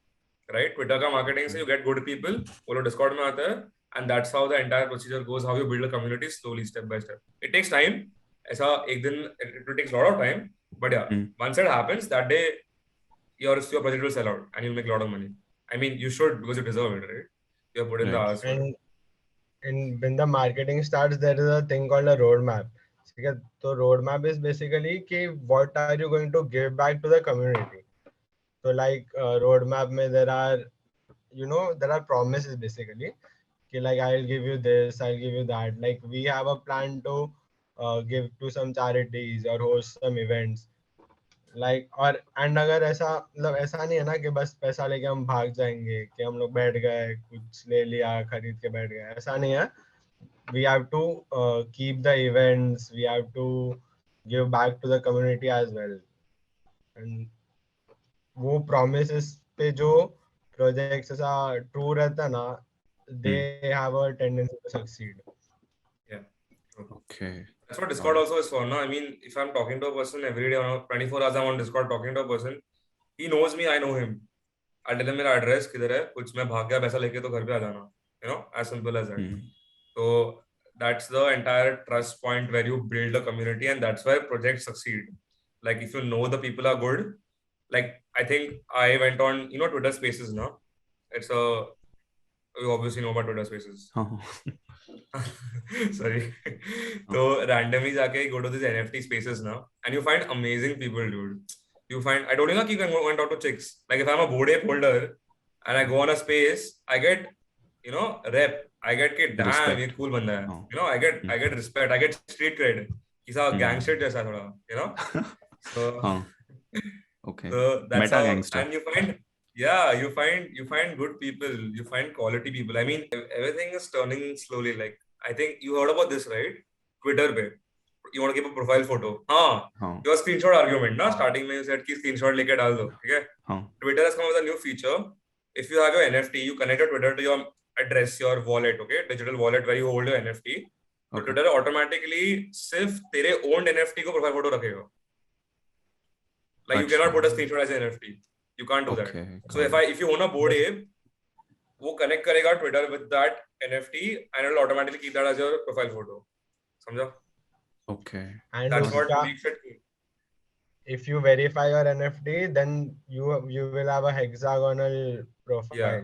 S2: Right? Twitter का marketing से you get good people, वो लोग Discord में आते हैं, and that's how the entire procedure goes, how you build a community slowly, step by step. It takes time. ऐसा एक दिन it will take a lot of time, but yeah, once it happens, that day your project will sell out and you'll make a lot of money. I mean, you should, because you deserve it, right? You have put in the hours for it.
S3: And when the marketing starts, there is a thing called a roadmap. So roadmap is basically what are you going to give back to the community. So like roadmap mein there are promises basically. Like I'll give you this, I'll give you that. Like we have a plan to give to some charities or host some events. Like और and अगर ऐसा मतलब ऐसा नहीं है ना कि बस पैसा लेके हम भाग जाएंगे कि हम लोग बैठ गए कुछ ले लिया खरीद के बैठ गए, ऐसा नहीं है. We have to keep the events, we have to give back to the community as well. And वो promises पे जो projects ऐसा true रहता है ना, they have a tendency to succeed.
S2: Yeah.
S1: Okay.
S2: That's what Discord also is for, no? I mean, if I'm talking to a person every day, 24 hours I'm on Discord talking to a person, he knows me, I know him. I tell him मेरा address किधर है, कुछ मैं भाग गया पैसा लेके तो घर पे आ जाना. As simple as that. So that's the entire trust point where you build a community, and that's where projects succeed. Like if you know the people are good, like I think I went on, Twitter Spaces now. You obviously know about Twitter Spaces. Sorry. So randomly जाके go to these NFT spaces now, and you find amazing people, dude. I told you na, you can go and talk to chicks. Like if I'm a Board Ape holder and I go on a space, I get, rep. I get कि damn ये cool बंदा है. I get respect. I get street cred. He's a gang shit जैसा थोड़ा. So
S1: okay.
S2: So that's
S1: Meta
S2: how,
S1: gangster.
S2: and you find good people, you find quality people. I mean, everything is turning slowly. Like I think you heard about this, right? Twitter पे. You want to keep a profile photo. Your screenshot argument, na? Starting में you said कि screenshot लेके डाल दो, ठीक है? Twitter has come with a new feature. If you have your NFT, you connect your Twitter to your address, your wallet, okay? Digital wallet where you hold your NFT. So Twitter automatically सिर्फ तेरे owned NFT को profile photo रखेगा. Like you cannot put a screenshot as an NFT. You can't do that. So if you own a Bored Ape, वो connect करेगा Twitter with that NFT and it'll automatically keep that as your profile photo. समझा?
S1: Okay.
S3: And
S2: that's what makes it cool.
S3: If you verify your NFT, then you will have a hexagonal profile.
S2: Yeah.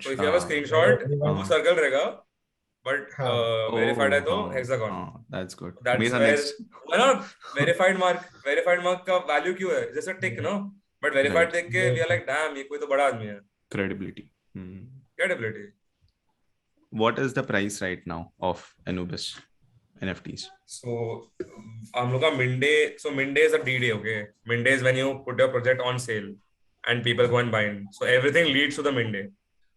S2: So if you have a screenshot, वो circle रहेगा. But verified है तो hexagon.
S1: That's good.
S2: That's where verified mark का value क्यों है? जैसे tick, no? But verified देख के we are like, damn, ये कोई तो बड़ा आदमी है.
S1: Credibility.
S2: Credibility.
S1: What is the price right now of Anubis NFTs?
S2: So हम लोग का mint day is a D-Day, okay? Mint day is when you put your project on sale and people go and buy in. So everything leads to the mint day.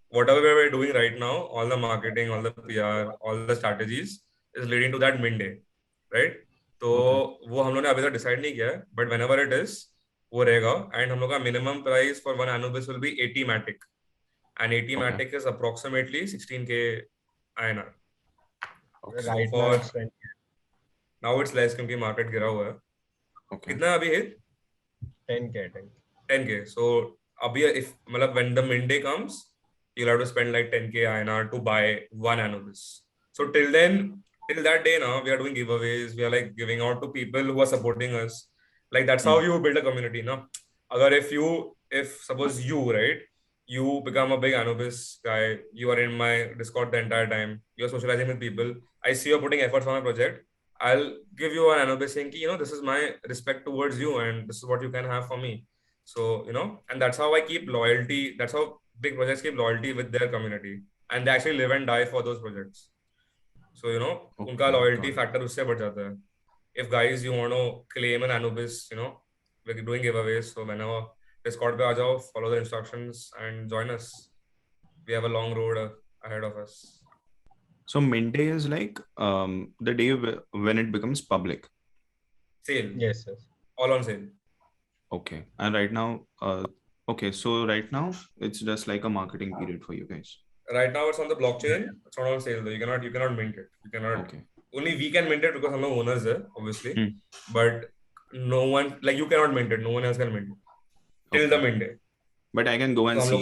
S2: Whatever we're doing right now, all the marketing, all the PR, all the strategies is leading to that mint day, right? तो वो हम लोगों ने अभी तक decide नहीं किया है, but whenever it is, वो रहेगा. And हम लोग का minimum price for one Anubis will be 80 Matic, and 80 Matic is approximately 16k INR.
S3: Right
S2: so now it's less क्योंकि market गिरा हुआ है. कितना अभी hit? 10k. So अभी if मतलब when the mint day comes, you'll have to spend like 10k INR to buy one Anubis. So till that day now, we are doing giveaways. We are like giving out to people who are supporting us. Like that's how you build a community, no? Agar if suppose you, right, you become a big Anubis guy, you are in my Discord the entire time, you're socializing with people, I see you're putting efforts on my project, I'll give you an Anubis saying, this is my respect towards you and this is what you can have for me. So, and that's how I keep loyalty. That's how big projects keep loyalty with their community, and they actually live and die for those projects. So उनका loyalty factor उससे बढ़ जाता है. If guys you want to claim an Anubis, we're doing giveaways. So whenever Discord पे आ जाओ, follow the instructions and join us. We have a long road ahead of us.
S1: So mint day is like the day when it becomes public.
S2: Sale.
S3: Yes.
S2: All on sale.
S1: Okay. And right now, so right now it's just like a marketing period for you guys.
S2: Right now it's on the blockchain. It's not on sale though. You cannot mint it. You cannot.
S1: Okay.
S2: Only we can mint it because हम लोग owners है, obviously. But no one, like you cannot mint it. No one else can mint it till the mint day.
S1: But I can go and see.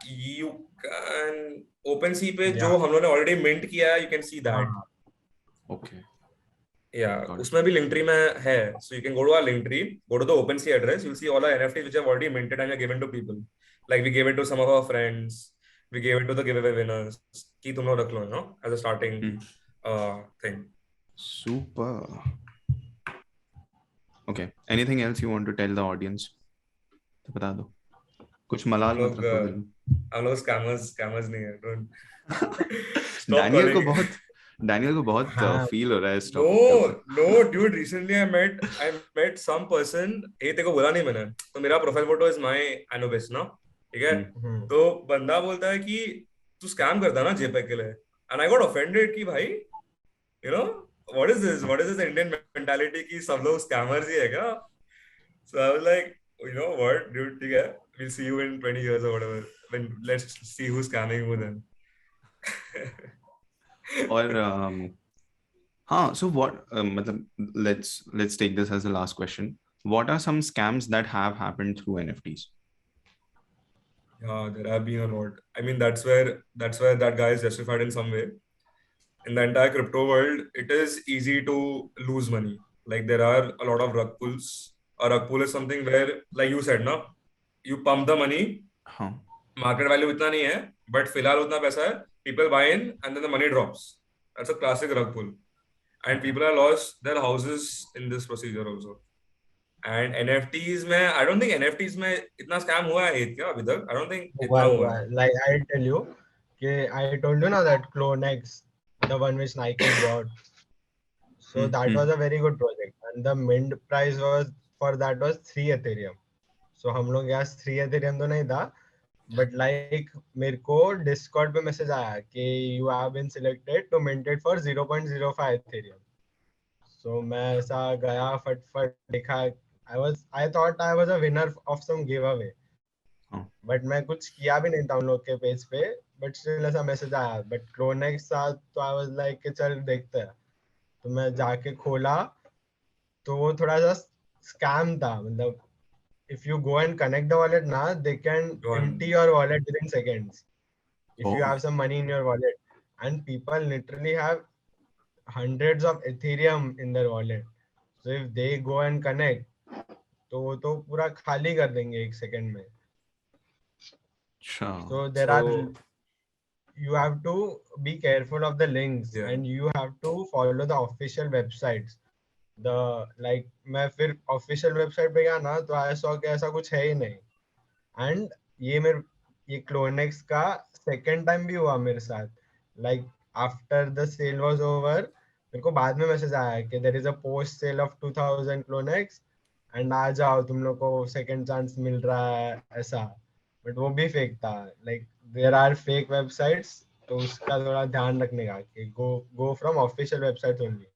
S2: You can OpenSea पे जो हम लोगों ने already mint किया है, you can see that.
S1: Okay.
S2: Yeah, उसमें भी Linktree में है. So you can go to our Linktree, go to the OpenSea address, you'll see all our NFTs which have already minted and are given to people. Like we gave it to some of our friends, we gave it to the giveaway winners. कि तुम लोग रख लो, as a starting thing.
S1: Super. Okay. Anything else you want to tell the audience? तो बता दो. कुछ मलाल मत रखो दिल में.
S2: हम लोग scammers नहीं है.
S1: Daniel को बहुत feel हो रहा है इस
S2: topic. No, dude. Recently I met some person. तेरे को बोला नहीं मैंने. तो मेरा profile photo is my Anubis, no? ठीक है? तो बंदा बोलता है कि तू scam करता ना JPEG के लिए. And I got offended कि भाई, what is this? What is this Indian mentality कि सब लोग scammers ही है क्या? So I was like, what, dude? ठीक है? We'll see you in 20 years or whatever. Let's see who's scamming who then.
S1: और So what? Let's take this as the last question. What are some scams that have happened through NFTs?
S2: Yeah, there have been a lot. I mean, that's where that guy is justified in some way. In the entire crypto world, it is easy to lose money. Like there are a lot of rug pulls. A rug pull is something where, like you said, no, you pump the money,
S1: Huh.
S2: market value इतना नहीं है, but फिलहाल उतना पैसा है, people buy in and then the money drops. That's a classic rug pull. And
S1: Okay.
S2: people have lost their houses in this procedure also. And NFTs में, I don't think NFTs में इतना scam हुआ है क्या अभी तक? I don't think इतना हुआ है.
S3: Like I tell you, I told you now that CloneX, the one which Nike bought. So that was a very good project, and the mint price was for that was 3 Ethereum. So हम लोग यहाँ 3 Ethereum तो नहीं था, but like मेरे को Discord पे message आया कि you have been selected to mint it for 0.05 Ethereum. So मैं ऐसा गया फट देखा. I thought I was a winner of some giveaway. But मैं कुछ किया भी नहीं था उन लोग के पेज पे, बट स्टिल ऐसा मैसेज आया. बट क्लोनेक्स साथ तो आई वाज लाइक कि चल देखते हैं. तो मैं जाके खोला तो वो थोड़ा सा स्कैम था. मतलब if you go and connect the wallet now, they can empty your wallet within seconds if you have some money in your wallet, and people literally have hundreds of Ethereum in their wallet. So if they go and connect, तो वो तो पूरा खाली कर देंगे एक second में. So there are, you have to be careful of the links, and you have to follow the official websites. The like मैं फिर official website पे गया ना, तो I saw कि ऐसा कुछ है ही नहीं. And ये CloneX का second time भी हुआ मेरे साथ. Like after the sale was over, मेरे को बाद में मैसेज आया कि there is a post sale of 2000 CloneX and आ जाओ, तुम लोग को second chance मिल रहा है ऐसा. But वो भी fake था. Like there are fake websites, तो उसका थोड़ा ध्यान रखने का कि go from official websites only.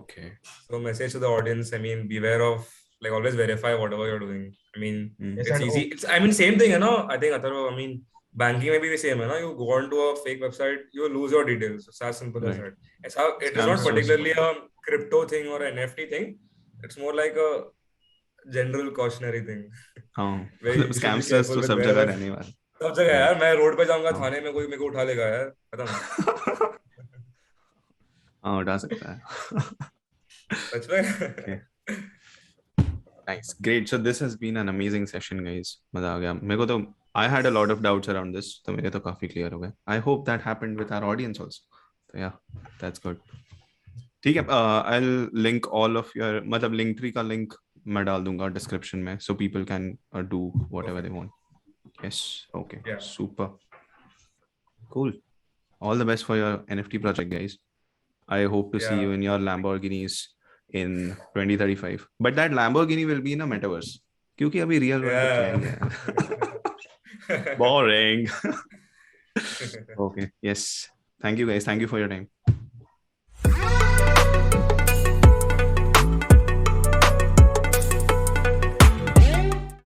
S1: Okay.
S2: So message to the audience, I mean, beware of, like, always verify whatever you're doing. I mean,
S3: Yes,
S2: it's
S3: and
S2: easy. It's, I mean, same thing, you know, I think, Atharva, I mean, banking may be the same, you know, you go onto a fake website, you will lose your details. It's as simple as that. It's how, it is not particularly a crypto thing or an NFT thing. It's more like a general cautionary thing. Where you should be
S1: Scamsters
S2: careful
S1: तो
S2: with
S1: सब जगह
S2: wherever.
S1: रहने वाले.
S2: सब जगह यार, मैं road पे जाऊंगा, थाने में कोई मेरे को उठा लेगा यार, खत्म.
S1: हाँ, उठा सकता है.
S2: सच में.
S1: Okay. Nice, great. So this has been an amazing session, guys. मजा आ गया. मेरे को तो I had a lot of doubts around this, तो मेरे तो काफी clear हो गए. I hope that happened with our audience also. So yeah, that's good. ठीक है. I'll link all of your, मतलब Linktree का link मैं डाल दूंगा description में, so people can do whatever they want. Yes. Okay.
S2: Yeah.
S1: Super. Cool. All the best for your NFT project, guys. I hope to see you in your Lamborghinis in 2035. But that Lamborghini will be in a metaverse. क्योंकि अभी real world तो क्या ही है. Boring. Okay. Yes. Thank you, guys. Thank you for your time.